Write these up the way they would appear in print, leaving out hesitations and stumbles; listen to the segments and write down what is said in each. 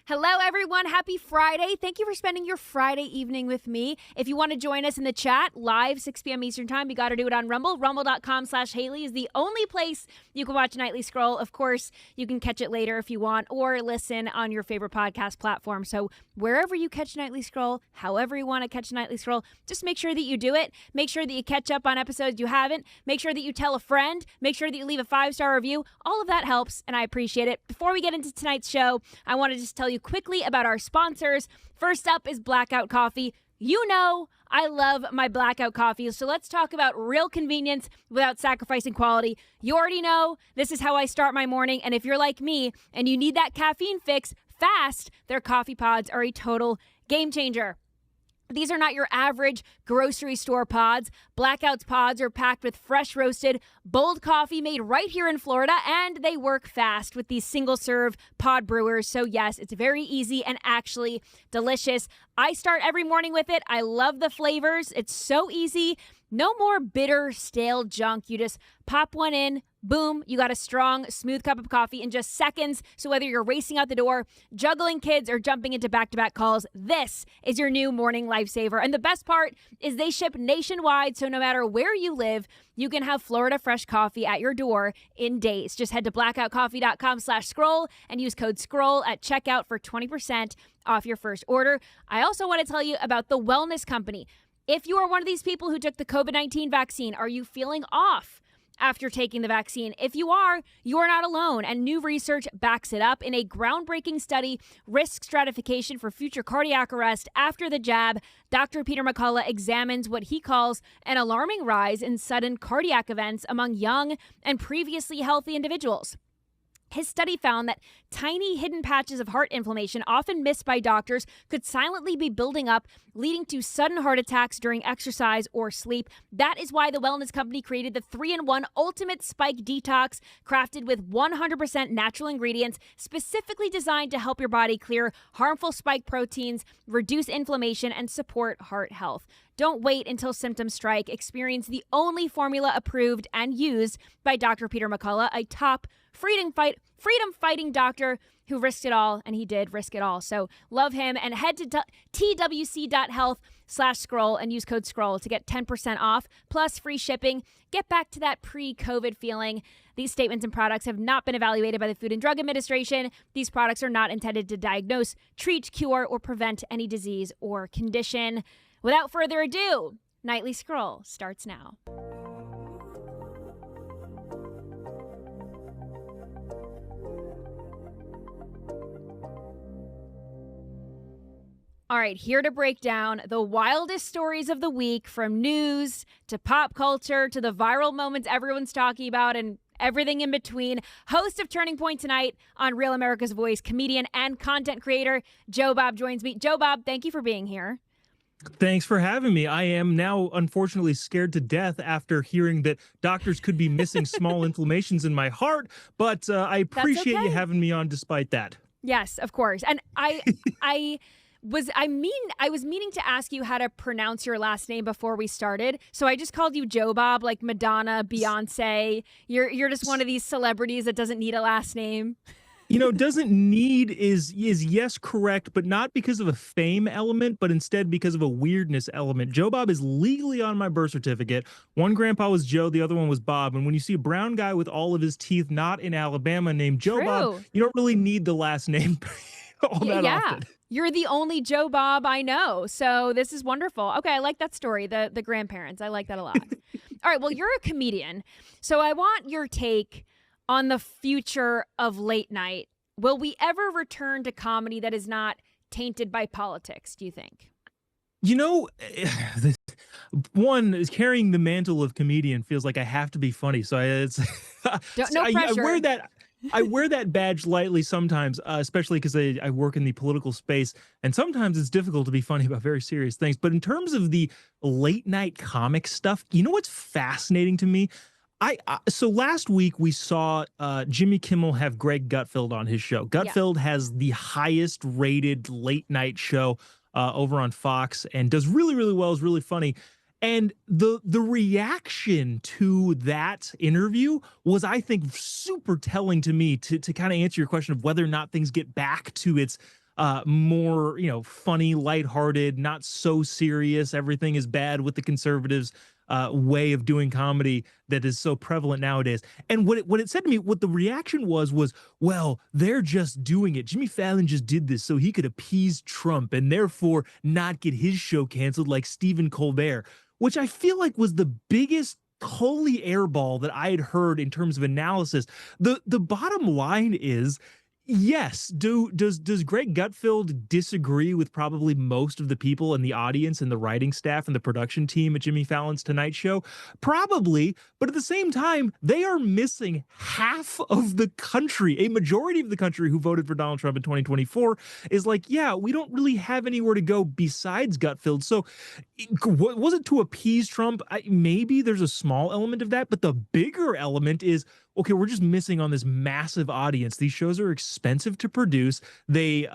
Hello, everyone. Happy Friday. Thank you for spending your Friday evening with me. If you want to join us in the chat live, 6 p.m. Eastern Time, you got to do it on Rumble. Rumble.com/Haley is the only place you can watch Nightly Scroll. Of course, you can catch it later if you want or listen on your favorite podcast platform. So wherever you catch Nightly Scroll, however you want to catch Nightly Scroll, just make sure that you do it. Make sure that you catch up on episodes you haven't. Make sure that you tell a friend. Make sure that you leave a 5-star review. All of that helps, and I appreciate it. Before we get into tonight's show, I want to just tell you quickly about our sponsors. First up is Blackout Coffee. You know I love my Blackout Coffee, so let's talk about real convenience without sacrificing quality. You already know this is how I start my morning, and if you're like me and you need that caffeine fix fast, their coffee pods are a total game changer. These are not your average grocery store pods. Blackout's pods are packed with fresh roasted, bold coffee made right here in Florida, and they work fast with these single-serve pod brewers. So yes, it's very easy and actually delicious. I start every morning with it. I love the flavors. It's so easy. No more bitter, stale junk. You just pop one in. Boom, you got a strong, smooth cup of coffee in just seconds. So whether you're racing out the door, juggling kids, or jumping into back-to-back calls, this is your new morning lifesaver. And the best part is they ship nationwide, so no matter where you live, you can have Florida fresh coffee at your door in days. Just head to blackoutcoffee.com/scroll and use code SCROLL at checkout for 20% off your first order. I also want to tell you about the Wellness Company. If you are one of these people who took the COVID-19 vaccine, are you feeling off after taking the vaccine? If you are not alone, and new research backs it up. In a groundbreaking study, risk stratification for future cardiac arrest after the jab, Dr. Peter McCullough examines what he calls an alarming rise in sudden cardiac events among young and previously healthy individuals. His study found that tiny hidden patches of heart inflammation, often missed by doctors, could silently be building up, leading to sudden heart attacks during exercise or sleep. That is why the Wellness Company created the 3-in-1 Ultimate Spike Detox, crafted with 100% natural ingredients, specifically designed to help your body clear harmful spike proteins, reduce inflammation, and support heart health. Don't wait until symptoms strike. Experience the only formula approved and used by Dr. Peter McCullough, a top freedom-fighting doctor who risked it all, and he did risk it all. So love him, and head to twc.health/scroll and use code SCROLL to get 10% off, plus free shipping. Get back to that pre-COVID feeling. These statements and products have not been evaluated by the Food and Drug Administration. These products are not intended to diagnose, treat, cure, or prevent any disease or condition. Without further ado, Nightly Scroll starts now. All right, here to break down the wildest stories of the week, from news to pop culture to the viral moments everyone's talking about and everything in between. Host of Turning Point tonight on Real America's Voice, comedian and content creator Jobob joins me. Jobob, thank you for being here. Thanks for having me. I am now unfortunately scared to death after hearing that doctors could be missing small inflammations in my heart, but I appreciate you having me on despite that. Yes, of course. And I was meaning to ask you how to pronounce your last name before we started, so I just called you Jobob, like Madonna, Beyonce. You're just one of these celebrities that doesn't need a last name. You know, doesn't need is yes, correct, but not because of a fame element, but instead because of a weirdness element. Jobob is legally on my birth certificate. One grandpa was Joe, the other one was Bob. And when you see a brown guy with all of his teeth not in Alabama named Jobob, you don't really need the last name all that often. You're the only Jobob I know, so this is wonderful. Okay, I like that story, the grandparents. I like that a lot. All right, well, you're a comedian, so I want your take on the future of late night. Will we ever return to comedy that is not tainted by politics, do you think? You know, one is carrying the mantle of comedian feels like I have to be funny. So no pressure. I wear that badge lightly sometimes, especially because I work in the political space, and sometimes it's difficult to be funny about very serious things. But in terms of the late night comic stuff, you know what's fascinating to me? So last week we saw Jimmy Kimmel have Greg Gutfeld on his show. Gutfeld has the highest rated late night show over on Fox and does really, really well, is really funny. And the reaction to that interview was, I think, super telling to me to kind of answer your question of whether or not things get back to its more, funny, lighthearted, not so serious. Everything is bad with the conservatives way of doing comedy that is so prevalent nowadays. And what it said to me, what the reaction was, well, they're just doing it. Jimmy Fallon just did this so he could appease Trump and therefore not get his show canceled like Stephen Colbert, which I feel like was the biggest holy airball that I had heard in terms of analysis. The bottom line is, yes, does Greg Gutfeld disagree with probably most of the people in the audience and the writing staff and the production team at Jimmy Fallon's Tonight Show? Probably, but at the same time, they are missing half of the country. A majority of the country who voted for Donald Trump in 2024 is like, yeah, we don't really have anywhere to go besides Gutfeld. So was it to appease Trump? Maybe there's a small element of that, but the bigger element is, okay, we're just missing on this massive audience. These shows are expensive to produce. They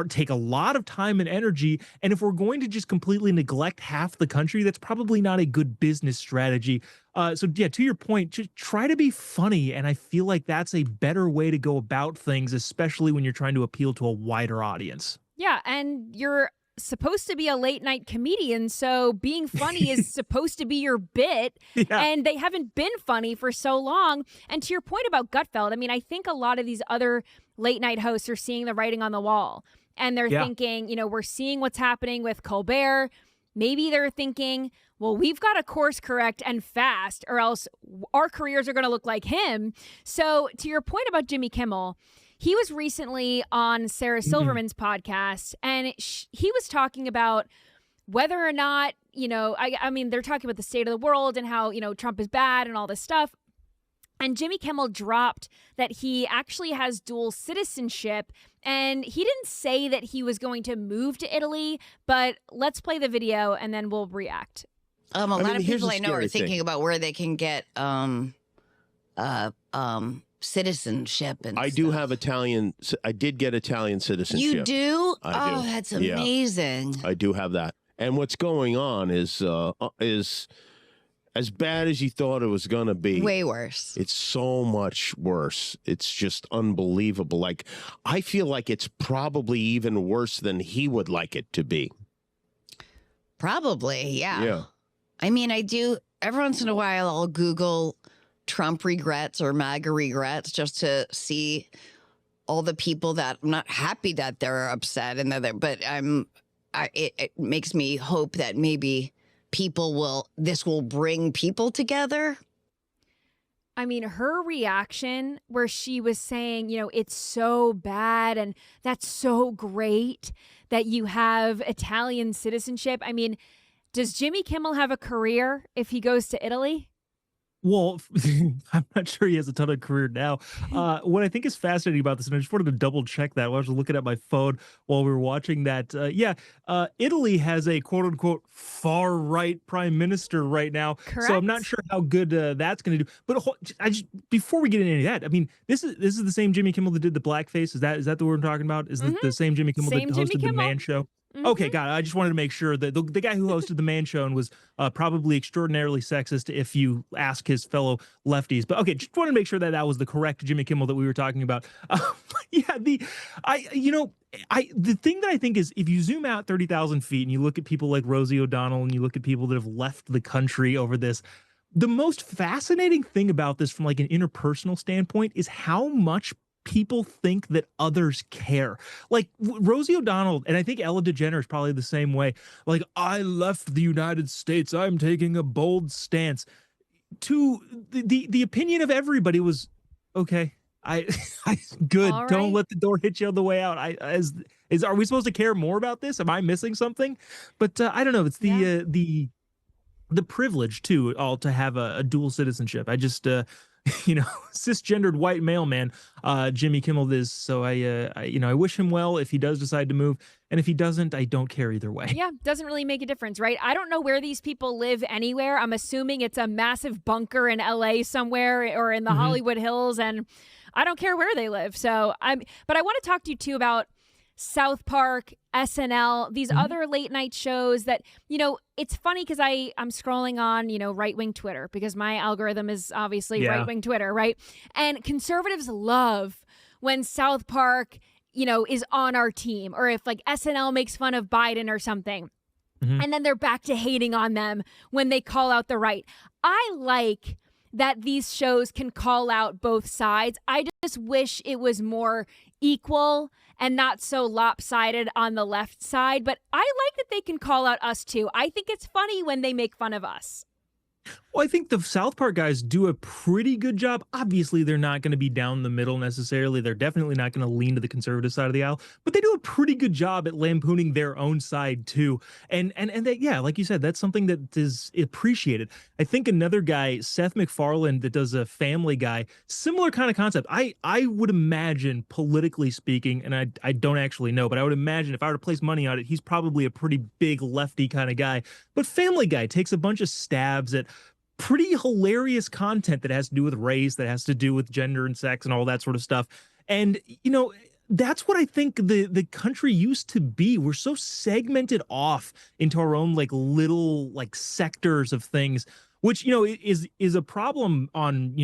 take a lot of time and energy. And if we're going to just completely neglect half the country, that's probably not a good business strategy. So yeah, to your point, just try to be funny. And I feel like that's a better way to go about things, especially when you're trying to appeal to a wider audience. Yeah, and you're supposed to be a late night comedian, so being funny is supposed to be your bit. Yeah. And they haven't been funny for so long. And to your point about Gutfeld, I mean, I think a lot of these other late night hosts are seeing the writing on the wall, and they're thinking, we're seeing what's happening with Colbert. Maybe they're thinking, well, we've got to course correct and fast, or else our careers are going to look like him. So to your point about Jimmy Kimmel, he was recently on Sarah Silverman's podcast, and he was talking about whether or not, I mean, they're talking about the state of the world and how, Trump is bad and all this stuff. And Jimmy Kimmel dropped that he actually has dual citizenship, and he didn't say that he was going to move to Italy, but let's play the video and then we'll react. A lot of people I know are thinking about where they can get citizenship and I do have Italian. I did get Italian citizenship. You do? I do. That's amazing. Yeah, I do have that. And what's going on is as bad as you thought it was going to be. Way worse. It's so much worse. It's just unbelievable. Like, I feel like it's probably even worse than he would like it to be. Probably, yeah. Yeah. I mean, I do. Every once in a while, I'll Google Trump regrets or MAGA regrets just to see all the people that I'm not happy that they're upset and but it makes me hope that maybe this will bring people together. I mean, her reaction where she was saying, it's so bad and that's so great that you have Italian citizenship. I mean, does Jimmy Kimmel have a career if he goes to Italy? Well, I'm not sure he has a ton of career now. What I think is fascinating about this, and I just wanted to double check that while I was looking at my phone while we were watching that. Italy has a quote unquote far right prime minister right now. Correct. So I'm not sure how good that's going to do. But before we get into any of that, I mean, this is the same Jimmy Kimmel that did the blackface. Is that the word I'm talking about? Is the same Jimmy Kimmel that hosted the Man Show? Mm-hmm. Okay, got it. I just wanted to make sure that the guy who hosted the Man Show and was probably extraordinarily sexist if you ask his fellow lefties. But okay, just wanted to make sure that was the correct Jimmy Kimmel that we were talking about. The thing that I think is, if you zoom out 30,000 feet and you look at people like Rosie O'Donnell and you look at people that have left the country over this, the most fascinating thing about this from like an interpersonal standpoint is how much people think that others care. Like Rosie O'Donnell, and I think Ellen DeGeneres probably the same way. Like, I left the United States. I'm taking a bold stance. To the opinion of everybody was, okay, I good. Right. Don't let the door hit you on the way out. Are we supposed to care more about this? Am I missing something? But I don't know. It's the privilege too, all to have a dual citizenship. I just cisgendered white male man, Jimmy Kimmel is. So I wish him well if he does decide to move. And if he doesn't, I don't care either way. Yeah, doesn't really make a difference, right? I don't know where these people live anywhere. I'm assuming it's a massive bunker in LA somewhere or in the Hollywood Hills. And I don't care where they live. So but I want to talk to you too about South Park, SNL, these other late night shows that, it's funny because I'm scrolling on, right-wing Twitter because my algorithm is obviously right-wing Twitter, right? And conservatives love when South Park is on our team, or if like SNL makes fun of Biden or something. And then they're back to hating on them when they call out the right. I like that these shows can call out both sides. I just wish it was more equal and not so lopsided on the left side. But I like that they can call out us too. I think it's funny when they make fun of us. Well, I think the South Park guys do a pretty good job. Obviously, they're not going to be down the middle necessarily. They're definitely not going to lean to the conservative side of the aisle, but they do a pretty good job at lampooning their own side too. And they, yeah, like you said, that's something that is appreciated. I think another guy, Seth MacFarlane, that does a Family Guy, similar kind of concept. I would imagine, politically speaking, and I don't actually know, but I would imagine if I were to place money on it, he's probably a pretty big lefty kind of guy. But Family Guy takes a bunch of stabs at pretty hilarious content that has to do with race, that has to do with gender and sex and all that sort of stuff. And, that's what I think the country used to be. We're so segmented off into our own like little like sectors of things, which, is a problem on,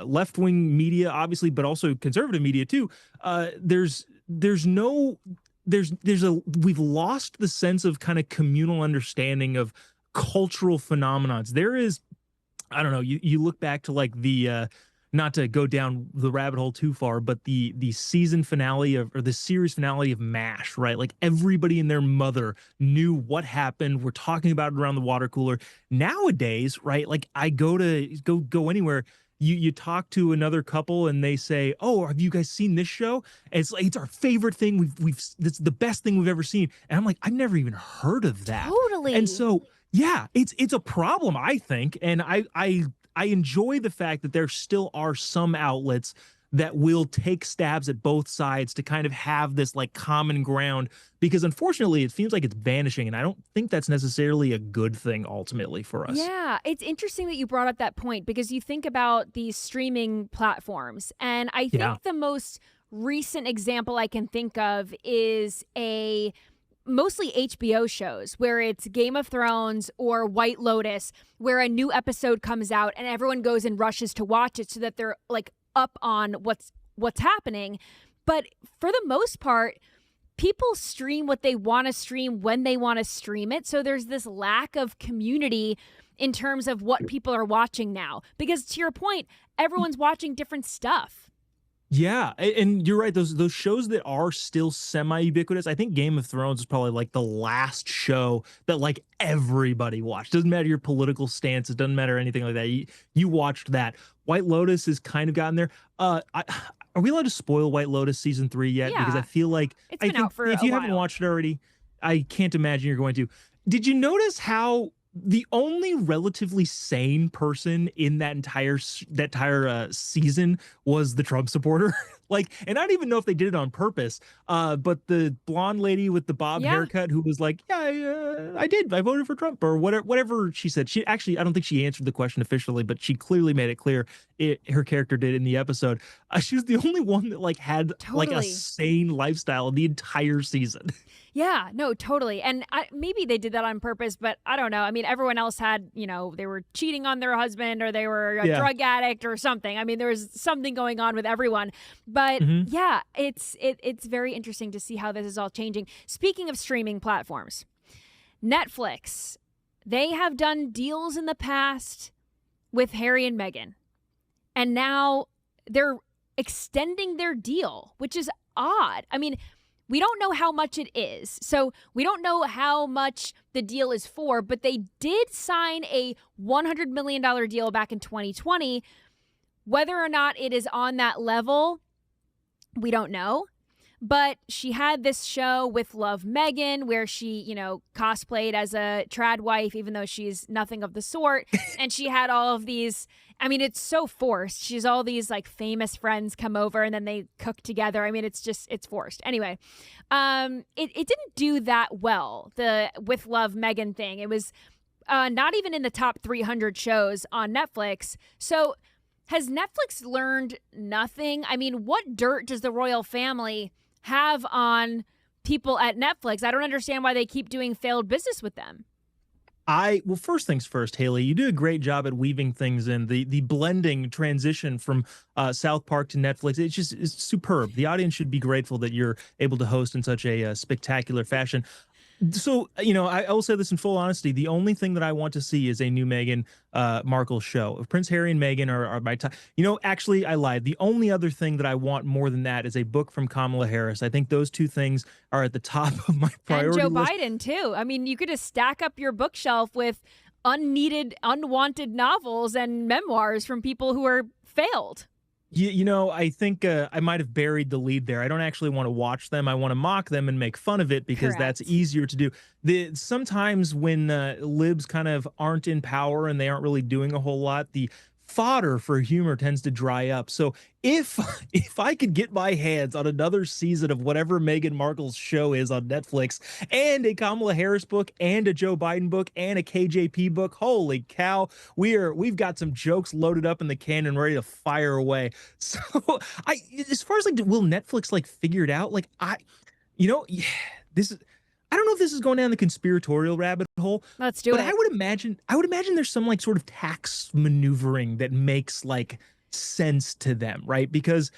left-wing media, obviously, but also conservative media too. We've lost the sense of kind of communal understanding of cultural phenomenons. There is, I don't know, you look back to like the not to go down the rabbit hole too far, but the season finale or the series finale of MASH, right? Like everybody and their mother knew what happened. We're talking about it around the water cooler. Nowadays, right? Like I go anywhere, you talk to another couple and they say, "Oh, have you guys seen this show?" And it's like it's our favorite thing. It's the best thing we've ever seen. And I'm like, I've never even heard of that. Totally. And so yeah, it's a problem, I think, and I enjoy the fact that there still are some outlets that will take stabs at both sides to kind of have this like common ground, because unfortunately it seems like it's vanishing, and I don't think that's necessarily a good thing ultimately for us. Yeah, it's interesting that you brought up that point, because you think about these streaming platforms, and I think the most recent example I can think of is mostly HBO shows where it's Game of Thrones or White Lotus, where a new episode comes out and everyone goes and rushes to watch it so that they're like up on what's happening. But for the most part, people stream what they want to stream when they want to stream it. So there's this lack of community in terms of what people are watching now, because to your point, everyone's watching different stuff. Yeah, and you're right. Those shows that are still semi-ubiquitous, I think Game of Thrones is probably like the last show that like everybody watched. Doesn't matter your political stance. It doesn't matter anything like that. You watched that. White Lotus has kind of gotten there. Are we allowed to spoil White Lotus season 3 yet? Yeah. Because I feel like It's been out for if you a haven't while. watched it already, I can't imagine you're going to. Did you notice how the only relatively sane person in that entire season was the Trump supporter? Like, and I don't even know if they did it on purpose, but the blonde lady with the bob haircut who was like, yeah, I did. I voted for Trump, or whatever she said. She actually, I don't think she answered the question officially, but she clearly made it clear her character did in the episode. She was the only one that like had like a sane lifestyle the entire season. Yeah, no, totally. And maybe they did that on purpose, but I don't know. I mean, everyone else had, they were cheating on their husband, or they were a drug addict or something. I mean, there was something going on with everyone. But yeah, it's very interesting to see how this is all changing. Speaking of streaming platforms, Netflix, they have done deals in the past with Harry and Meghan. And now they're extending their deal, which is odd. I mean, we don't know how much it is. So we don't know how much the deal is for, but they did sign a $100 million deal back in 2020. Whether or not it is on that level, we don't know. But she had this show with Love Meghan where she, cosplayed as a trad wife, even though she's nothing of the sort. And she had all of these, I mean, it's so forced. She's all these like famous friends come over and then they cook together. I mean, it's forced. Anyway, it didn't do that well, the with Love Meghan thing. It was not even in the top 300 shows on Netflix. So has Netflix learned nothing? I mean, what dirt does the royal family have on people at Netflix? I don't understand why they keep doing failed business with them. Well, first things first, Haley, you do a great job at weaving things in the blending transition from South Park to Netflix. It's superb. The audience should be grateful that you're able to host in such a spectacular fashion. So, I will say this in full honesty. The only thing that I want to see is a new Meghan Markle show. If Prince Harry and Meghan are my top. Actually, I lied. The only other thing that I want more than that is a book from Kamala Harris. I think those two things are at the top of my priority and Joe list. Biden, too. I mean, you could just stack up your bookshelf with unneeded, unwanted novels and memoirs from people who are failed. I think I might have buried the lead there. I don't actually want to watch them. I want to mock them and make fun of it because that's easier to do. Sometimes when libs kind of aren't in power and they aren't really doing a whole lot, the fodder for humor tends to dry up. So if I could get my hands on another season of whatever Meghan Markle's show is on Netflix and a Kamala Harris book and a Joe Biden book and a KJP book, holy cow, we've got some jokes loaded up in the can and ready to fire away. So as far as will Netflix figure it out? This is, I don't know if this is going down the conspiratorial rabbit hole. Let's do it. But I would imagine there's some sort of tax maneuvering that makes sense to them, right? Because,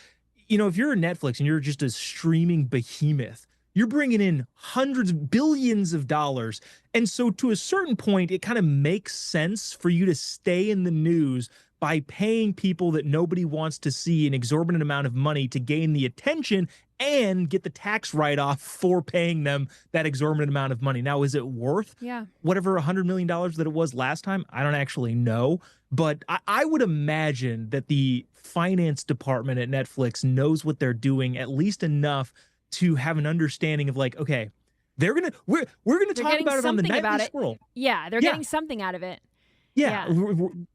if you're a Netflix and you're just a streaming behemoth, you're bringing in hundreds, billions of dollars. And so to a certain point, it kind of makes sense for you to stay in the news by paying people that nobody wants to see an exorbitant amount of money to gain the attention and get the tax write-off for paying them that exorbitant amount of money. Now, is it worth whatever $100 million that it was last time? I don't actually know. But I would imagine that the finance department at Netflix knows what they're doing, at least enough to have an understanding of okay, we're gonna talk about it on the Nightly Squirrel. Yeah, they're getting something out of it. Yeah.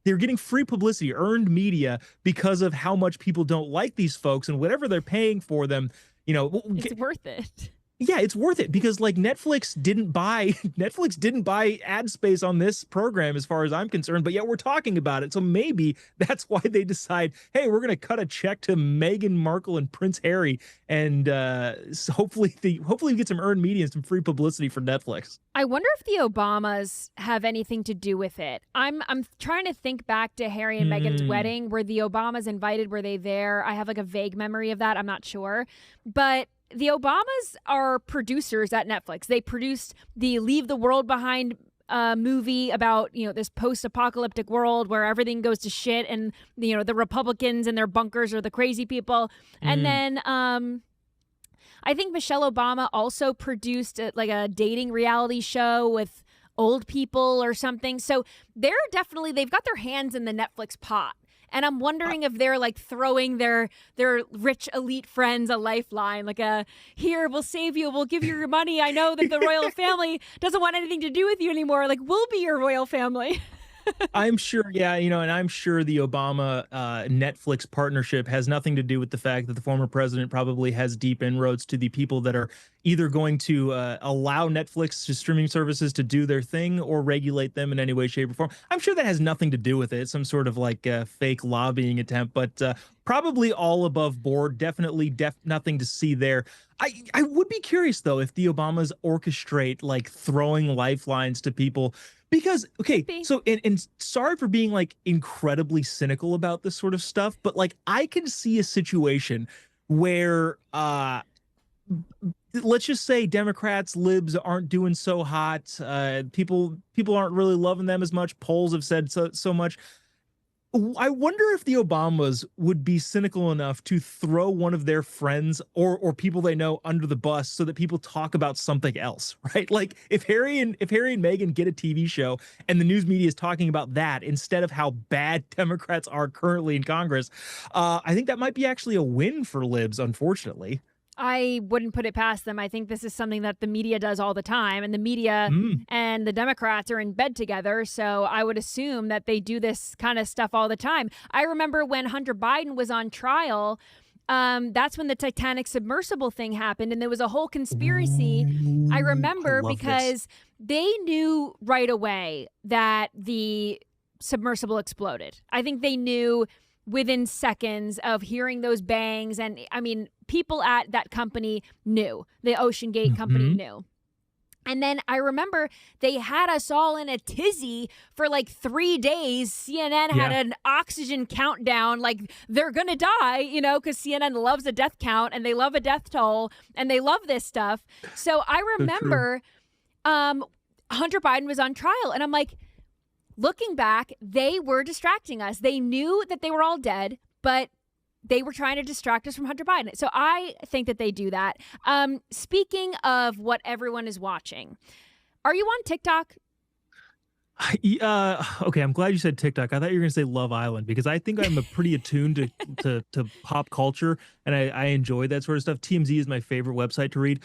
They're getting free publicity, earned media because of how much people don't like these folks, and whatever they're paying for them, it's worth it. Yeah, it's worth it because Netflix didn't buy ad space on this program as far as I'm concerned, but yet we're talking about it. So maybe that's why they decide, hey, we're going to cut a check to Meghan Markle and Prince Harry, and hopefully we get some earned media and some free publicity for Netflix. I wonder if the Obamas have anything to do with it. I'm trying to think back to Harry and Meghan's wedding. Were the Obamas invited? Were they there? I have a vague memory of that. I'm not sure, but the Obamas are producers at Netflix. They produced the Leave the World Behind movie about, this post-apocalyptic world where everything goes to shit and, the Republicans and their bunkers are the crazy people. And then I think Michelle Obama also produced a dating reality show with old people or something. So they've got their hands in the Netflix pot. And I'm wondering if they're throwing their rich elite friends a lifeline, here, we'll save you, we'll give you your money. I know that the royal family doesn't want anything to do with you anymore. We'll be your royal family. I'm sure, and I'm sure the Obama Netflix partnership has nothing to do with the fact that the former president probably has deep inroads to the people that are either going to allow Netflix to streaming services to do their thing or regulate them in any way, shape, or form. I'm sure that has nothing to do with it. Some sort of fake lobbying attempt, but probably all above board. Definitely nothing to see there. I would be curious, though, if the Obamas orchestrate throwing lifelines to people. Because, okay, so, and sorry for being incredibly cynical about this sort of stuff, but I can see a situation where, let's just say Democrats, libs aren't doing so hot. People aren't really loving them as much. Polls have said so much. I wonder if the Obamas would be cynical enough to throw one of their friends or people they know under the bus so that people talk about something else, right? If Harry and Meghan get a TV show and the news media is talking about that instead of how bad Democrats are currently in Congress, I think that might be actually a win for libs, unfortunately. I wouldn't put it past them. I think this is something that the media does all the time, and the media and the Democrats are in bed together. So I would assume that they do this kind of stuff all the time. I remember when Hunter Biden was on trial, that's when the Titanic submersible thing happened, and there was a whole conspiracy. I remember because they knew right away that the submersible exploded. I think they knew within seconds of hearing those bangs. And I mean, people at that company knew. The Ocean Gate company knew. And then I remember they had us all in a tizzy for like 3 days. CNN had an oxygen countdown, like they're going to die, you know, because CNN loves a death count and they love a death toll and they love this stuff. So I remember Hunter Biden was on trial and I'm like, looking back, they were distracting us. They knew that they were all dead, but they were trying to distract us from Hunter Biden. So I think that they do that. Speaking of what everyone is watching, are you on TikTok? Okay, I'm glad you said TikTok. I thought you were going to say Love Island because I think I'm pretty attuned to pop culture, and I enjoy that sort of stuff. TMZ is my favorite website to read,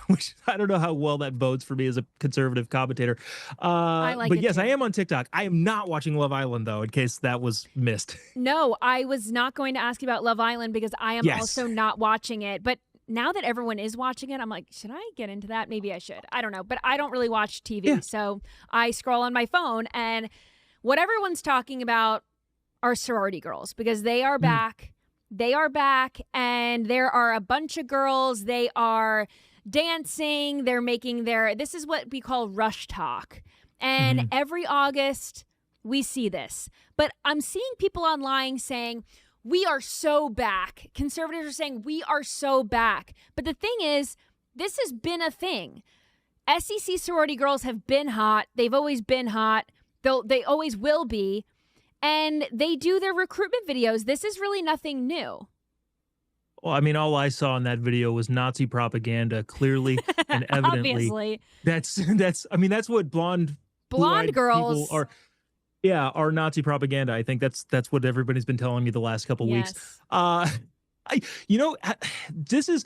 which I don't know how well that bodes for me as a conservative commentator. I like but it yes, too. I am on TikTok. I am not watching Love Island, though, in case that was missed. No, I was not going to ask you about Love Island because I am also not watching it. But now that everyone is watching it, I'm like, should I get into that? Maybe I should. I don't know. But I don't really watch TV. So I scroll on my phone. And what everyone's talking about are sorority girls because they are back. They are back. And there are a bunch of girls. They are dancing. They're making this is what we call rush talk. And every August, we see this. But I'm seeing people online saying, we are so back. Conservatives are saying we are so back. But the thing is, this has been a thing. SEC sorority girls have been hot. They've always been hot. They always will be. And they do their recruitment videos. This is really nothing new. Well, I mean, all I saw in that video was Nazi propaganda, clearly and evidently. Obviously. That's what blonde girls are. Yeah, our Nazi propaganda. I think that's what everybody's been telling me the last couple weeks. This is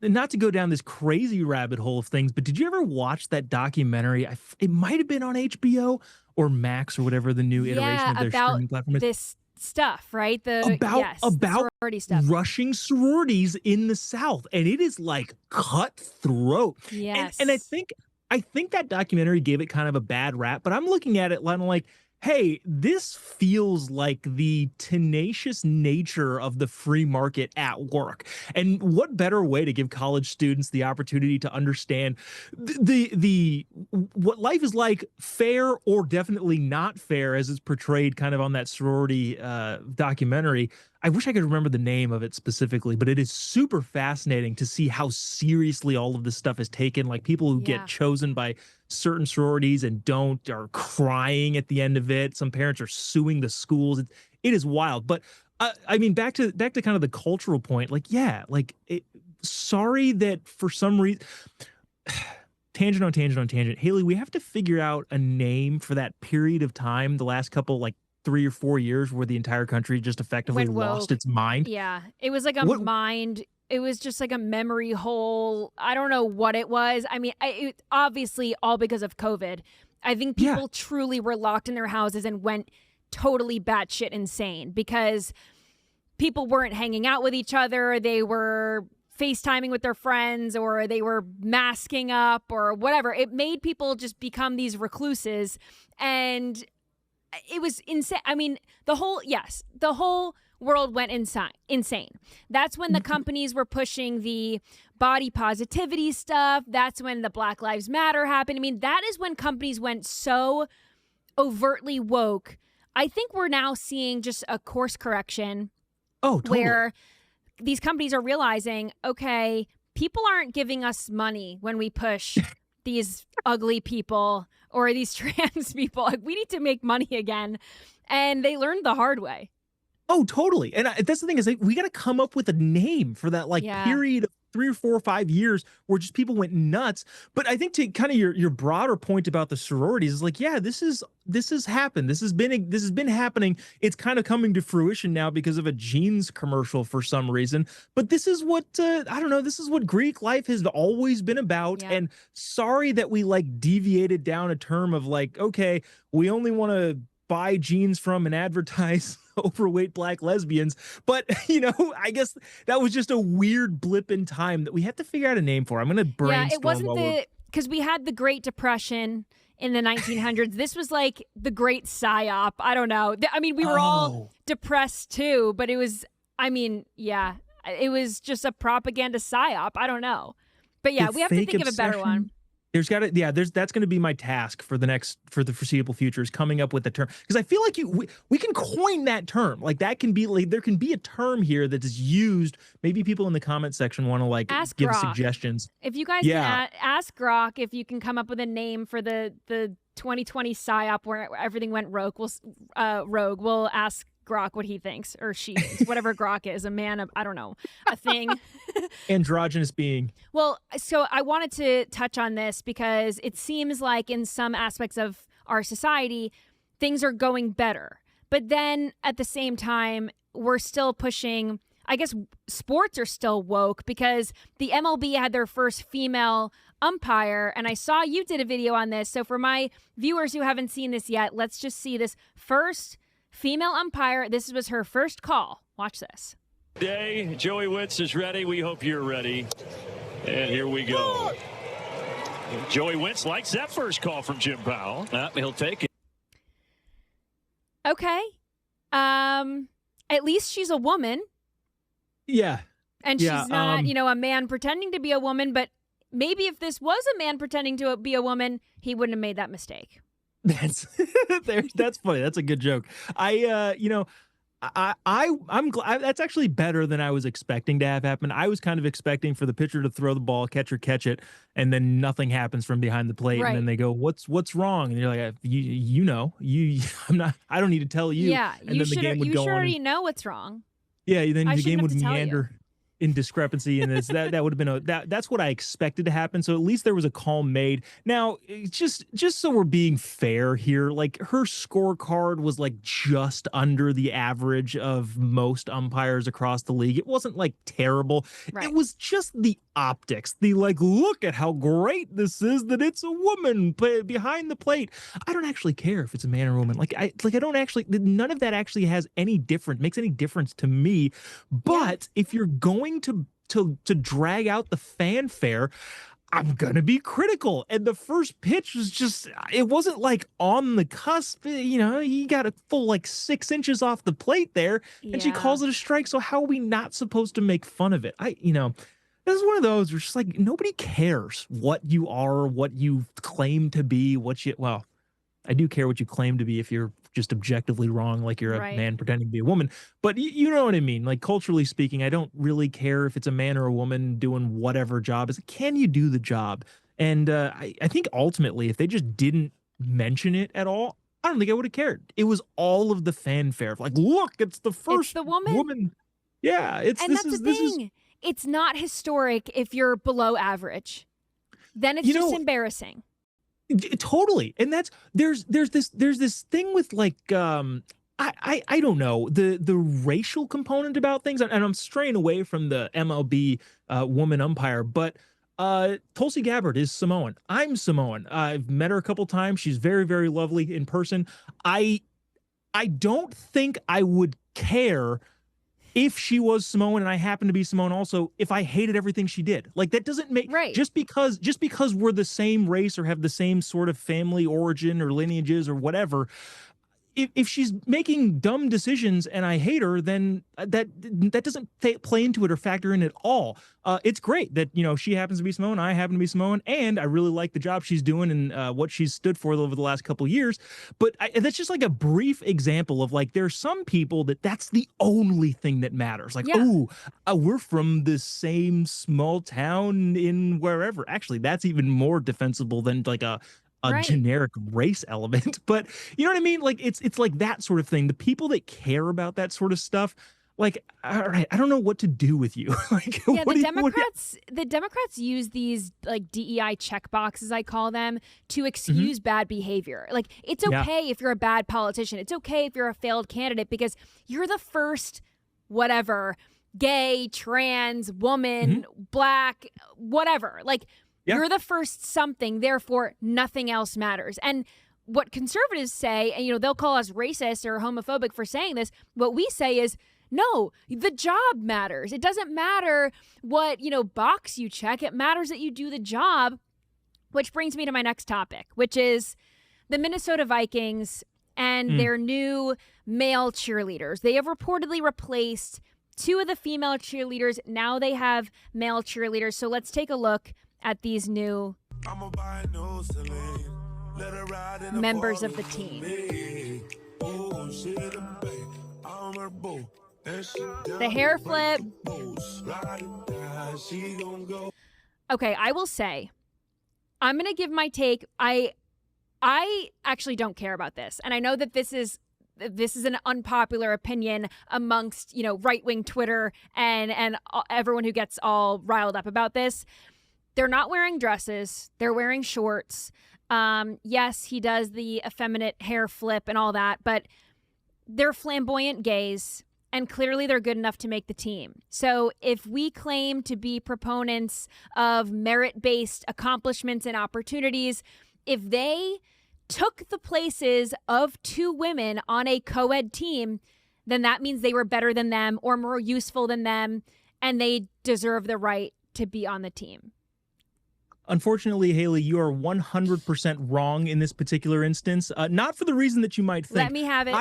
not to go down this crazy rabbit hole of things, but did you ever watch that documentary? It might have been on HBO or Max or whatever the new iteration of their streaming platform is. This stuff, right? About sorority stuff. Rushing sororities in the South, and it is like cutthroat. Yes, and I think that documentary gave it kind of a bad rap, but I'm looking at it and I'm like, hey, this feels like the tenacious nature of the free market at work. And what better way to give college students the opportunity to understand the what life is like, fair or definitely not fair, as it's portrayed kind of on that sorority documentary. I wish I could remember the name of it specifically, but it is super fascinating to see how seriously all of this stuff is taken. Like people who get chosen by certain sororities and are crying at the end of it. Some parents are suing the schools. It is wild. But I mean, back to kind of the cultural point. Sorry that for some reason. Tangent on tangent. Haley, we have to figure out a name for that period of time, the last couple 3 or 4 years where the entire country just effectively lost its mind. Yeah, it was like mind. It was just like a memory hole. I don't know what it was. I mean, it obviously all because of COVID. I think people truly were locked in their houses and went totally batshit insane because people weren't hanging out with each other. They were FaceTiming with their friends or they were masking up or whatever. It made people just become these recluses, and it was insane. I mean, the whole world went insane. That's when the companies were pushing the body positivity stuff. That's when the Black Lives Matter happened. I mean, that is when companies went so overtly woke. I think we're now seeing just a course correction. Oh, totally. Where these companies are realizing, okay, people aren't giving us money when we push these ugly people or these trans people. Like, we need to make money again. And they learned the hard way. Oh, totally. And that's the thing is we got to come up with a name for that period of 3 or 4 or 5 years where just people went nuts. But I think to kind of your broader point about the sororities is this has happened. This has been happening. It's kind of coming to fruition now because of a jeans commercial for some reason. But this is what this is what Greek life has always been about. Yeah. And sorry that we deviated down a term of okay, we only want to buy jeans from and advertise overweight Black lesbians. But, I guess that was just a weird blip in time that we have to figure out a name for. I'm going to brainstorm. Yeah, it wasn't because we had the Great Depression in the 1900s. This was like the Great PSYOP. I don't know. I mean, we were all depressed too, but it was, it was just a propaganda PSYOP. I don't know. But yeah, we have to think of a better one. There's got to, that's going to be my task for the foreseeable future, is coming up with the term, because I feel like we can coin that term. Like that can be like, there can be a term here that is used. Maybe people in the comment section want to like Ask give Grok. Suggestions. If you guys can ask Grok if you can come up with a name for the 2020 psyop where everything went rogue. We'll ask Grok what he thinks, or she thinks, whatever Grok is, a man of, I don't know, a thing. Androgynous being. Well, so I wanted to touch on this because it seems like in some aspects of our society, things are going better. But then at the same time, we're still pushing, I guess sports are still woke because the MLB had their first female umpire, and I saw you did a video on this. So for my viewers who haven't seen this yet, let's just see this first female umpire. This was her first call. Watch this. Day, Joey Wentz is ready. We hope you're ready. And here we go. Joey Wentz likes that first call from Jim Powell. He'll take it. Okay. At least she's a woman. Yeah. And she's not, a man pretending to be a woman, but maybe if this was a man pretending to be a woman, he wouldn't have made that mistake. That's funny. That's a good joke. I'm glad that's actually better than I was expecting to have happen. I was kind of expecting for the pitcher to throw the ball, catcher catch it, and then nothing happens from behind the plate. Right. And then they go, what's wrong? And you're like, I don't need to tell you. Yeah. And then the game would go on. You already know what's wrong. Yeah. Then I the game would shouldn't have to tell meander in discrepancy, and that would have been that's what I expected to happen. So at least there was a call made. Now, just so we're being fair here, like her scorecard was like just under the average of most umpires across the league. It wasn't like terrible. Right. It was just the optics. The like, look at how great this is that it's a woman behind the plate. I don't actually care if it's a man or a woman. I don't actually, none of that actually makes any difference to me. But if you're going to drag out the fanfare, I'm gonna be critical. And the first pitch was it wasn't like on the cusp. You got a full like 6 inches off the plate there, and she calls it a strike. So how are we not supposed to make fun of it? This is one of those where it's just like nobody cares what you are, what you claim to be, I do care what you claim to be if you're just objectively wrong, like you're a man pretending to be a woman. But you know what I mean? Like culturally speaking, I don't really care if it's a man or a woman doing whatever job is. Can you do the job? And I think ultimately, if they just didn't mention it at all, I don't think I would have cared. It was all of the fanfare. Like, look, it's the first woman. Yeah, that's the thing. It's not historic if you're below average. Then it's just embarrassing. Totally. And there's this thing with like I don't know, the racial component about things, and I'm straying away from the MLB woman umpire, but Tulsi Gabbard is Samoan. I'm Samoan. I've met her a couple times. She's very, very lovely in person. I don't think I would care if she was Samoan and I happen to be Samoan also, if I hated everything she did. Like that doesn't make just because we're the same race or have the same sort of family origin or lineages or whatever. If she's making dumb decisions and I hate her, then that doesn't play into it or factor in at all. It's great that, she happens to be Samoan, I happen to be Samoan, and I really like the job she's doing and what she's stood for over the last couple of years. But that's just like a brief example of like, there's some people that's the only thing that matters. Like, we're from the same small town in wherever. Actually, that's even more defensible than like a generic race element. But you know what I mean? Like it's like that sort of thing. The people that care about that sort of stuff, like, all right, I don't know what to do with you. Like, yeah, the Democrats use these like DEI check boxes, I call them, to excuse bad behavior. Like it's okay if you're a bad politician. It's okay if you're a failed candidate because you're the first whatever, gay, trans, woman, black, whatever. Like you're the first something, therefore nothing else matters. And what conservatives say, and they'll call us racist or homophobic for saying this, what we say is, no, the job matters. It doesn't matter what, box you check. It matters that you do the job, which brings me to my next topic, which is the Minnesota Vikings and their new male cheerleaders. They have reportedly replaced 2 of the female cheerleaders. Now they have male cheerleaders. So let's take a look at these new members of the team. The hair flip. Okay, I will say, I'm going to give my take. I actually don't care about this. And I know that this is an unpopular opinion amongst, right-wing Twitter and everyone who gets all riled up about this. They're not wearing dresses. They're wearing shorts. Yes, he does the effeminate hair flip and all that, but they're flamboyant gays, and clearly they're good enough to make the team. So if we claim to be proponents of merit-based accomplishments and opportunities, if they took the places of two women on a co-ed team, then that means they were better than them or more useful than them, and they deserve the right to be on the team. Unfortunately, Haley, you are 100% wrong in this particular instance. Not for the reason that you might think. Let me have it.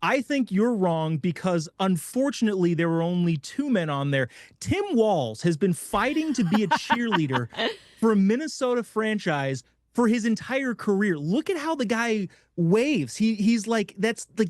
I think you're wrong because, unfortunately, there were only two men on there. Tim Walz has been fighting to be a cheerleader for a Minnesota franchise for his entire career. Look at how the guy waves. He's like,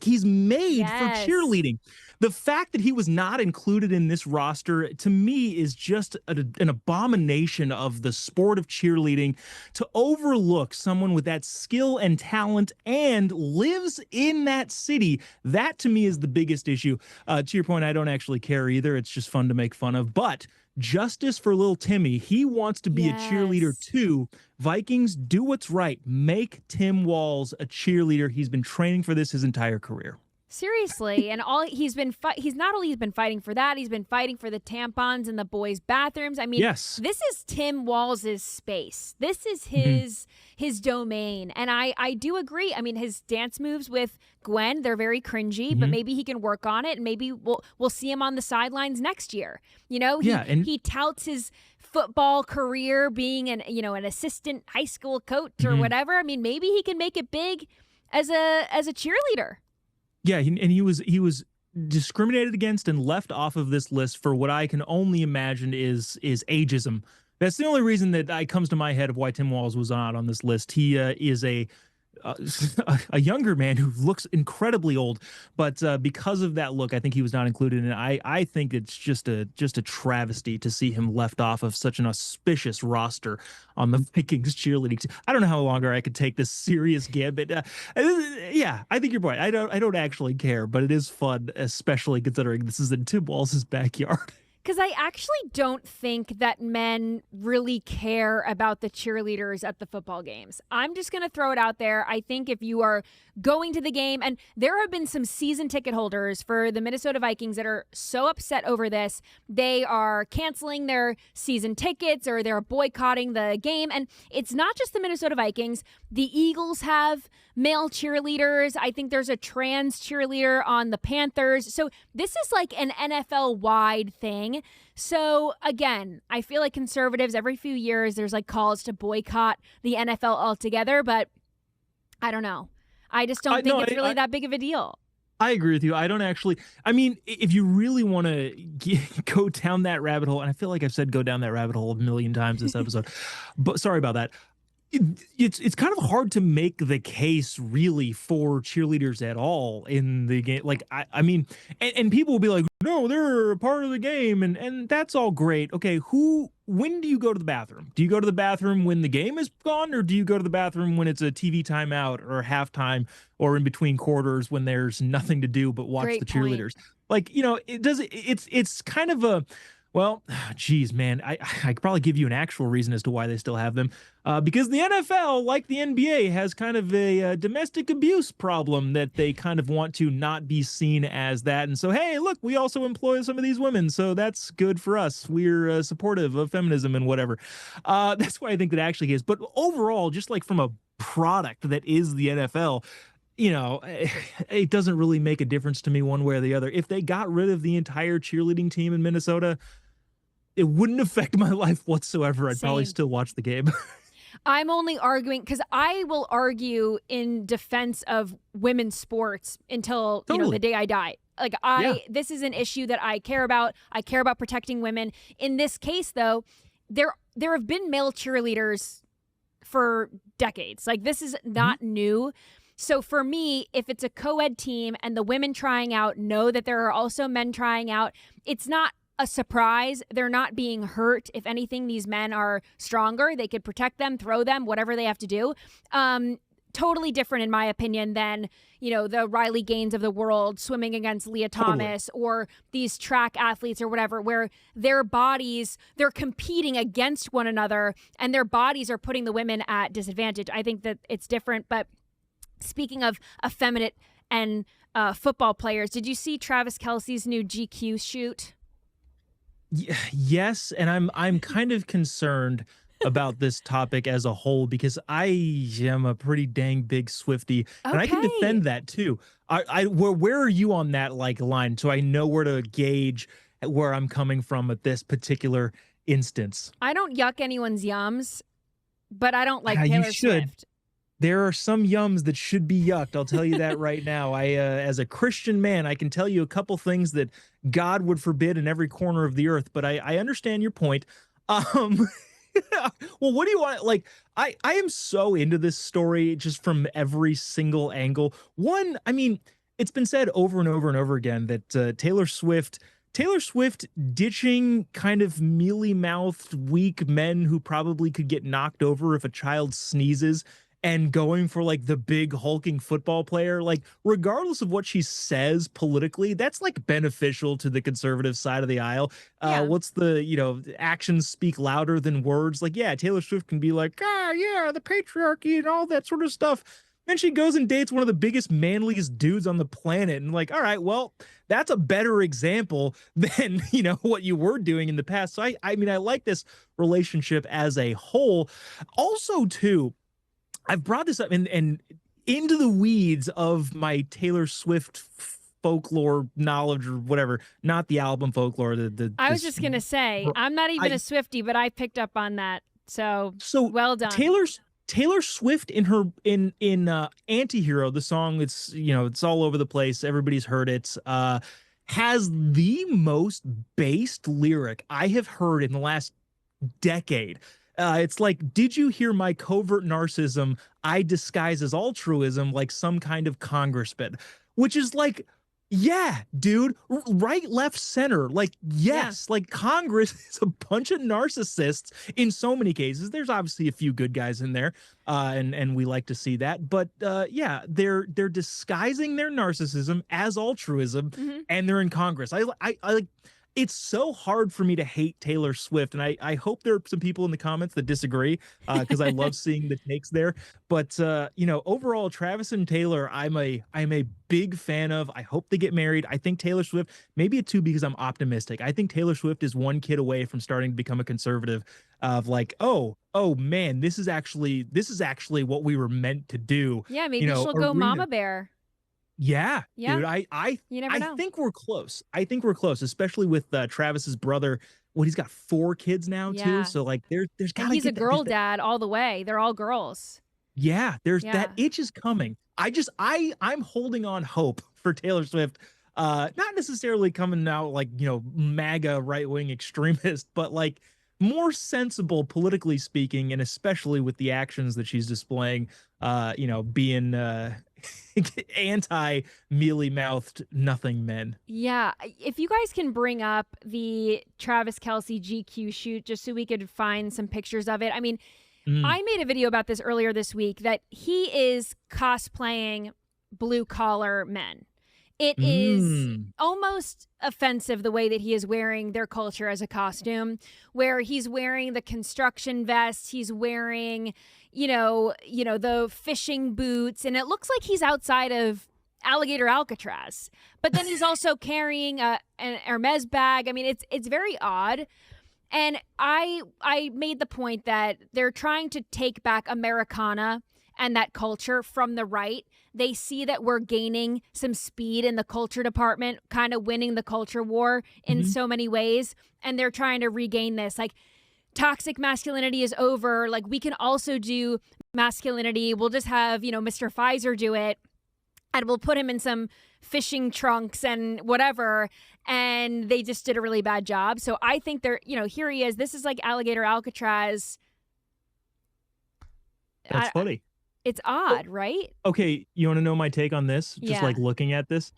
he's made for cheerleading. The fact that he was not included in this roster, to me, is just an abomination of the sport of cheerleading, to overlook someone with that skill and talent and lives in that city. That, to me, is the biggest issue. To your point, I don't actually care either. It's just fun to make fun of. But justice for little Timmy. He wants to be a cheerleader too. Vikings, do what's right. Make Tim Walz a cheerleader. He's been training for this his entire career. Seriously, and he's not only been fighting for that, he's been fighting for the tampons in the boys' bathrooms. I mean, yes. This is Tim Walz's space. This is his domain, and I do agree. I mean, his dance moves with Gwen, they're very cringy, but maybe he can work on it, and maybe we'll see him on the sidelines next year. He touts his football career being an assistant high school coach or whatever. I mean, maybe he can make it big as a cheerleader. Yeah, he was discriminated against and left off of this list for what I can only imagine is ageism. That's the only reason that comes to my head of why Tim Walz was not on this list. He is a younger man who looks incredibly old, but because of that look, I think he was not included. And I think it's just a travesty to see him left off of such an auspicious roster on the Vikings cheerleading team. I don't know how longer I could take this serious gambit. Yeah, I think you're right. I don't actually care, but it is fun, especially considering this is in Tim Walz's backyard. Because I actually don't think that men really care about the cheerleaders at the football games. I'm just going to throw it out there. I think if you are going to the game, and there have been some season ticket holders for the Minnesota Vikings that are so upset over this, they are canceling their season tickets or they're boycotting the game. And it's not just the Minnesota Vikings. The Eagles have male cheerleaders. I think there's a trans cheerleader on the Panthers. So this is like an NFL-wide thing. So again, I feel like conservatives, every few years, there's like calls to boycott the NFL altogether, but I don't know. I just don't think it's really that big of a deal. I agree with you. I don't actually. I mean, if you really want to go down that rabbit hole, and I feel like I've said go down that rabbit hole a million times this episode, but sorry about that. It's kind of hard to make the case really for cheerleaders at all in the game. Like, I mean, and people will be like, no, they're a part of the game, and that's all great. Okay, when do you go to the bathroom? Do you go to the bathroom when the game is gone, or do you go to the bathroom when it's a TV timeout or halftime or in between quarters when there's nothing to do but watch the cheerleaders? Like, it's kind of a, well, geez, man, I could probably give you an actual reason as to why they still have them. Because the NFL, like the NBA, has kind of a domestic abuse problem that they kind of want to not be seen as that. And so, hey, look, we also employ some of these women, so that's good for us. We're supportive of feminism and whatever. That's why I think that actually is. But overall, just like from a product that is the NFL, it doesn't really make a difference to me one way or the other. If they got rid of the entire cheerleading team in Minnesota, it wouldn't affect my life whatsoever. I'd probably still watch the game. I'm only arguing because I will argue in defense of women's sports until the day I die. Like this is an issue that I care about. I care about protecting women. In this case, though, there have been male cheerleaders for decades. Like, this is not new. So for me, if it's a co-ed team and the women trying out know that there are also men trying out, it's not a surprise. They're not being hurt. If anything, these men are stronger. They could protect them, throw them, whatever they have to do. Totally different, in my opinion, than, the Riley Gaines of the world swimming against Leah Thomas or these track athletes or whatever, where their bodies, they're competing against one another and their bodies are putting the women at disadvantage. I think that it's different. But speaking of effeminate and football players, did you see Travis Kelce's new GQ shoot? Yes, and I'm kind of concerned about this topic as a whole because I am a pretty dang big Swiftie, and I can defend that too. Where are you on that line, so I know where to gauge where I'm coming from at this particular instance? I don't yuck anyone's yums, but I don't like Taylor you should. Swift. There are some yums that should be yucked. I'll tell you that right now. As a Christian man, I can tell you a couple things that God would forbid in every corner of the earth, but I understand your point. Well, what do you want? I am so into this story just from every single angle. One, I mean, it's been said over and over and over again that Taylor Swift ditching kind of mealy-mouthed, weak men who probably could get knocked over if a child sneezes and going for the big hulking football player, regardless of what she says politically, that's beneficial to the conservative side of the aisle. What's the, actions speak louder than words. Taylor Swift can be the patriarchy and all that sort of stuff. Then she goes and dates one of the biggest, manliest dudes on the planet. And all right, well, that's a better example than, what you were doing in the past. So I mean, I like this relationship as a whole. Also, too, I've brought this up and into the weeds of my Taylor Swift folklore knowledge or whatever, not the album folklore. I was just going to say, I'm not even a Swiftie, but I picked up on that. So well done. Taylor Swift in her Antihero, the song, it's all over the place. Everybody's heard it. Has the most based lyric I have heard in the last decade. It's did you hear my covert narcissism? I disguise as altruism like some kind of congressman, which is yeah, dude, right, left, center. Yes, Congress is a bunch of narcissists in so many cases. There's obviously a few good guys in there, and we like to see that. But yeah, they're disguising their narcissism as altruism, and they're in Congress. I it's so hard for me to hate Taylor Swift, and I hope there are some people in the comments that disagree, because I love seeing the takes there. But overall, Travis and Taylor, I'm a big fan of. I hope they get married. I think Taylor Swift, maybe a 2 because I'm optimistic. I think Taylor Swift is one kid away from starting to become a conservative of oh man, this is actually what we were meant to do. Yeah, maybe she'll go Mama Bear. Yeah, dude, you never know. I think we're close. Especially with Travis's brother. Well, he's got 4 kids now too. So there's got. He's a girl dad all the way. They're all girls. Yeah, that itch is coming. I'm holding on hope for Taylor Swift. Not necessarily coming out MAGA right-wing extremist, but more sensible politically speaking, and especially with the actions that she's displaying, being anti mealy-mouthed nothing men. Yeah, if you guys can bring up the Travis Kelce GQ shoot just so we could find some pictures of it. I mean, I made a video about this earlier this week that he is cosplaying blue-collar men. It is almost offensive the way that he is wearing their culture as a costume, where he's wearing the construction vest, he's wearing, the fishing boots, and it looks like he's outside of Alligator Alcatraz. But then he's also carrying an Hermes bag. I mean, it's very odd. And I made the point that they're trying to take back Americana and that culture from the right. They see that we're gaining some speed in the culture department, kind of winning the culture war in so many ways. And they're trying to regain this. Toxic masculinity is over. We can also do masculinity. We'll just have, Mr. Pfizer do it. And we'll put him in some fishing trunks and whatever. And they just did a really bad job. So I think they're, here he is. This is like Alligator Alcatraz. That's funny. It's odd, right? Okay, you want to know my take on this? Just Yeah. like looking at this.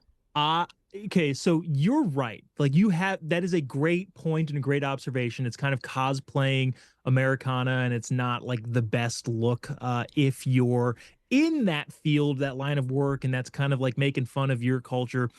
Okay, so you're right. Like that is a great point and a great observation. It's kind of cosplaying Americana, and it's not like the best look if you're in that field, that line of work, and that's kind of like making fun of your culture.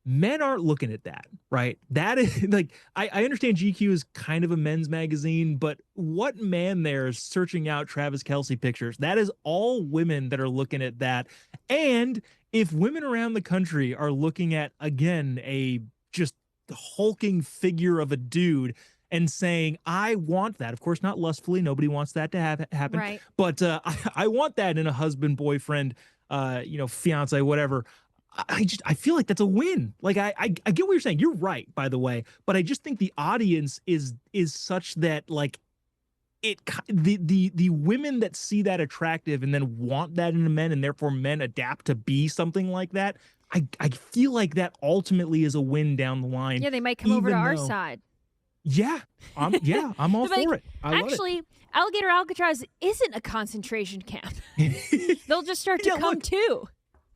Men aren't looking at that, right? That is like, I understand GQ is kind of a men's magazine, but what man there is searching out Travis Kelce pictures? That is all women that are looking at that. And if women around the country are looking at, again, a just hulking figure of a dude and saying, I want that, of course, not lustfully, nobody wants that to happen, Right. but I want that in a husband, boyfriend, fiance, whatever. I feel like that's a win. Like I get what you're saying. You're right, by the way, but I just think the audience is such that like the women that see that attractive and then want that in men, and therefore men adapt to be something like that. I feel like that ultimately is a win down the line. Yeah, they might come over to our though- side. Yeah, I'm all They're like, for it. I love Actually, Alligator Alcatraz isn't a concentration camp. it. They'll just start to Yeah, come look. too.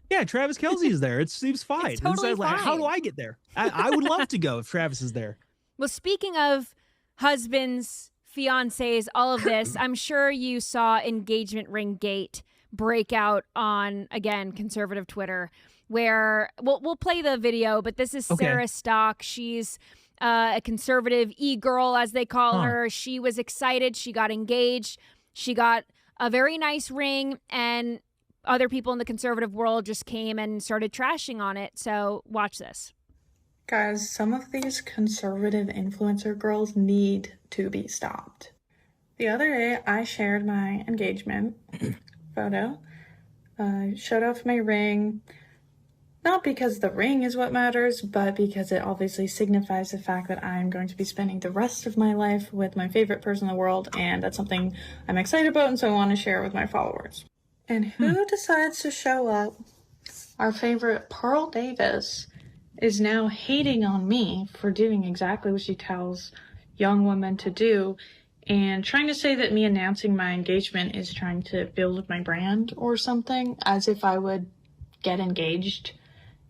Yeah, Travis Kelce is there. It seems fine. It's totally like, how fine. do I get there? I would love to go if Travis is there. Well, speaking of husbands, fiancés, all of this, I'm sure you saw engagement ring gate break out on, again, conservative Twitter, where we'll play the video, but this is Okay. Sarah Stock. She's a conservative e-girl, as they call Huh. her. She was excited. She got engaged. She got a very nice ring, and other people in the conservative world just came and started trashing on it. So watch this. Guys, some of these conservative influencer girls need to be stopped. The other day, I shared my engagement photo, showed off my ring, not because the ring is what matters, but because it obviously signifies the fact that I'm going to be spending the rest of my life with my favorite person in the world, and that's something I'm excited about, and so I want to share it with my followers. And who decides to show up? Our favorite Pearl Davis is now hating on me for doing exactly what she tells young women to do, and trying to say that me announcing my engagement is trying to build my brand or something, as if I would get engaged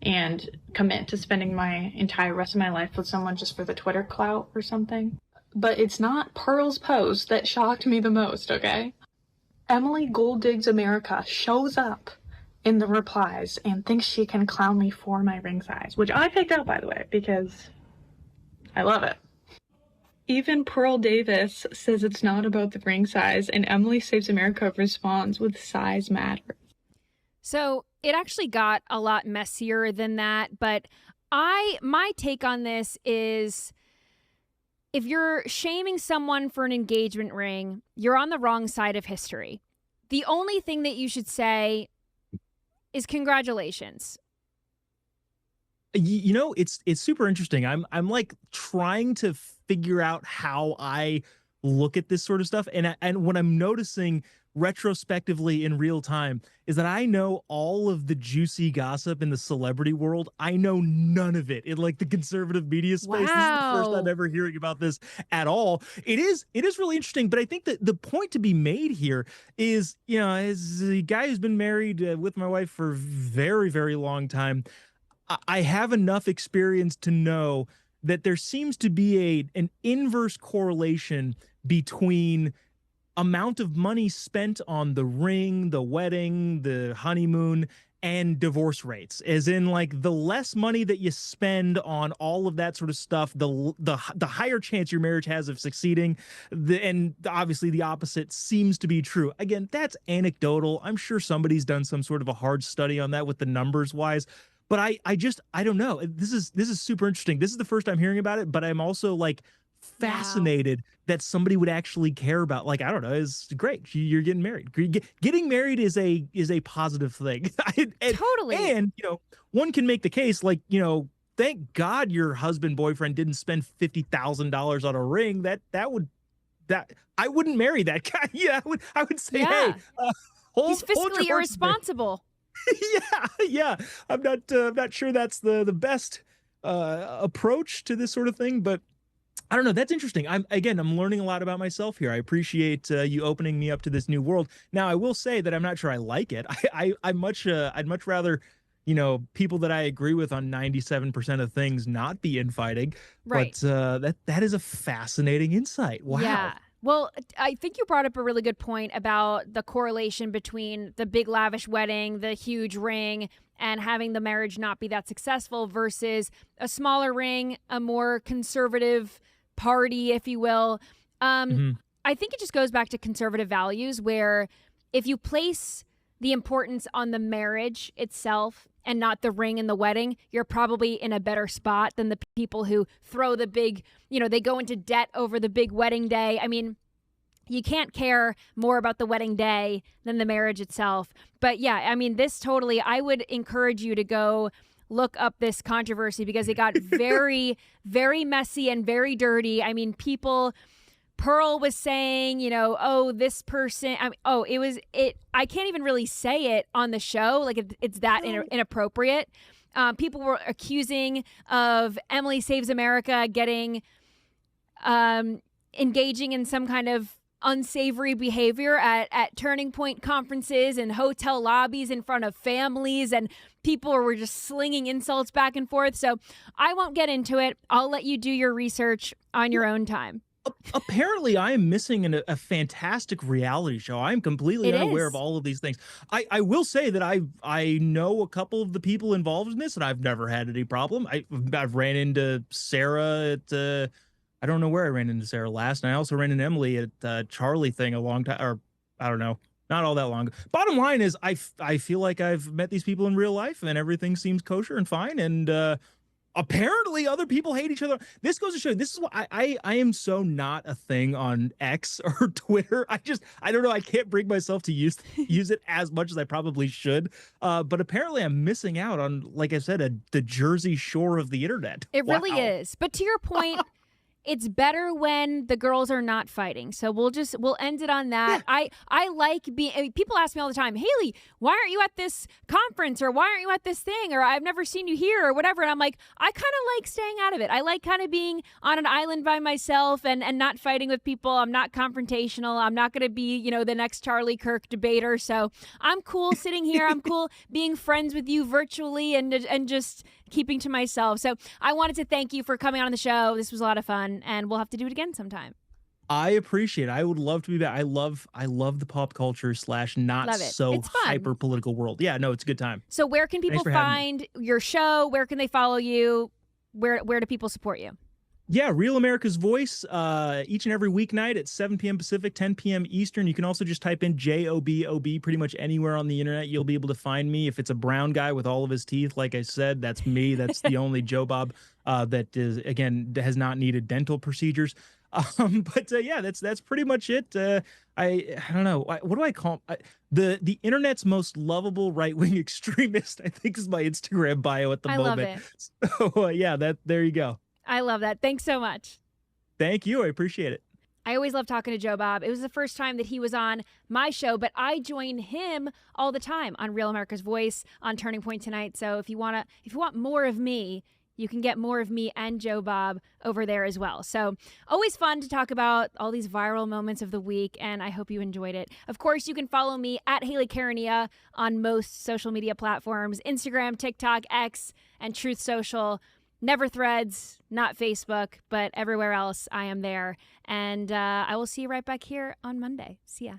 and commit to spending my entire rest of my life with someone just for the Twitter clout or something. But it's not Pearl's post that shocked me the most, okay? Emily Gold Digs America shows up in the replies and thinks she can clown me for my ring size, which I picked out, by the way, because I love it. Even Pearl Davis says it's not about the ring size, and Emily Saves America responds with size matters. So it actually got a lot messier than that, but my take on this is, if you're shaming someone for an engagement ring, you're on the wrong side of history. The only thing that you should say is congratulations. You know, it's super interesting. I'm like trying to figure out how I look at this sort of stuff, and what I'm noticing retrospectively in real time is that I know all of the juicy gossip in the celebrity world. I know none of it in like the conservative media space. This is the first Wow. I'm ever hearing about this at all. It is really interesting, but I think that the point to be made here is, you know, as a guy who's been married with my wife for a very, very long time, I have enough experience to know that there seems to be an inverse correlation between amount of money spent on the ring, the wedding, the honeymoon, and divorce rates. As in, like, the less money that you spend on all of that sort of stuff, the higher chance your marriage has of succeeding. And obviously the opposite seems to be true. Again, that's anecdotal. I'm sure somebody's done some sort of a hard study on that with the numbers wise. But I don't know. This is super interesting. This is the first time hearing about it, but I'm also like fascinated that somebody would actually care about, like, I don't know, it's great. You're getting married. Getting married is a positive thing. Totally. And, you know, one can make the case, like, you know, thank God your husband, boyfriend didn't spend $50,000 on a ring. That I wouldn't marry that guy. Yeah, I would say, Yeah. hey, He's hold your fiscally horses there. irresponsible. Yeah. I'm not sure that's the best approach to this sort of thing, but I don't know. That's interesting. I'm learning a lot about myself here. I appreciate you opening me up to this new world. Now, I will say that I'm not sure I like it. I'd much rather, people that I agree with on 97% of things not be infighting. Right. But that is a fascinating insight. Wow. Yeah. Well, I think you brought up a really good point about the correlation between the big lavish wedding, the huge ring, and having the marriage not be that successful versus a smaller ring, a more conservative party, if you will. I think it just goes back to conservative values where if you place the importance on the marriage itself and not the ring and the wedding, you're probably in a better spot than the people who throw the big, they go into debt over the big wedding day. I mean, you can't care more about the wedding day than the marriage itself. But yeah, I mean, I would encourage you to go look up this controversy because it got very, very messy and very dirty. I mean, Pearl was saying, oh, this person, I can't even really say it on the show. Like it's that inappropriate. People were accusing of Emily Saves America engaging in some kind of unsavory behavior at Turning Point conferences and hotel lobbies in front of families, and people were just slinging insults back and forth. So I won't get into it. I'll let you do your research on your own time. Apparently, I am missing a fantastic reality show. I'm completely unaware of all of these things. I will say that I know a couple of the people involved in this, and I've never had any problem. I've ran into Sarah at I don't know where I ran into Sarah last, and I also ran into Emily at Charlie thing a long time, or I don't know, not all that long ago. Bottom line is, I feel like I've met these people in real life, and everything seems kosher and fine, and apparently other people hate each other. This goes to show, this is why I am so not a thing on X or Twitter. I don't know. I can't bring myself to use it as much as I probably should. But apparently I'm missing out on, like I said, the Jersey Shore of the internet. It really is. But to your point, it's better when the girls are not fighting. So we'll end it on that. Yeah. I like being, people ask me all the time, Haley, why aren't you at this conference, or why aren't you at this thing, or I've never seen you here, or whatever. And I'm like, I kind of like staying out of it. I like kind of being on an island by myself and not fighting with people. I'm not confrontational. I'm not going to be, the next Charlie Kirk debater. So I'm cool sitting here. I'm cool being friends with you virtually and just keeping to myself. So I wanted to thank you for coming on the show. This was a lot of fun, and we'll have to do it again sometime. I appreciate it. I would love to be back. I love the pop culture / not so hyper political world. Yeah, no, it's a good time. So where can people find your show? Where can they follow you? Where do people support you? Yeah, Real America's Voice, each and every weeknight at 7 p.m. Pacific, 10 p.m. Eastern. You can also just type in JOBOB pretty much anywhere on the internet. You'll be able to find me. If it's a brown guy with all of his teeth, like I said, that's me. That's the only Jobob that has not needed dental procedures. Yeah, that's pretty much it. I don't know. What do I call the internet's most lovable right-wing extremist? I think is my Instagram bio at the moment. I love it. So there you go. I love that. Thanks so much. Thank you. I appreciate it. I always love talking to Jobob. It was the first time that he was on my show, but I join him all the time on Real America's Voice on Turning Point tonight. So if you want more of me, you can get more of me and Jobob over there as well. So always fun to talk about all these viral moments of the week, and I hope you enjoyed it. Of course, you can follow me at Haley Karania on most social media platforms, Instagram, TikTok, X, and Truth Social. Never Threads, not Facebook, but everywhere else I am there. And I will see you right back here on Monday. See ya.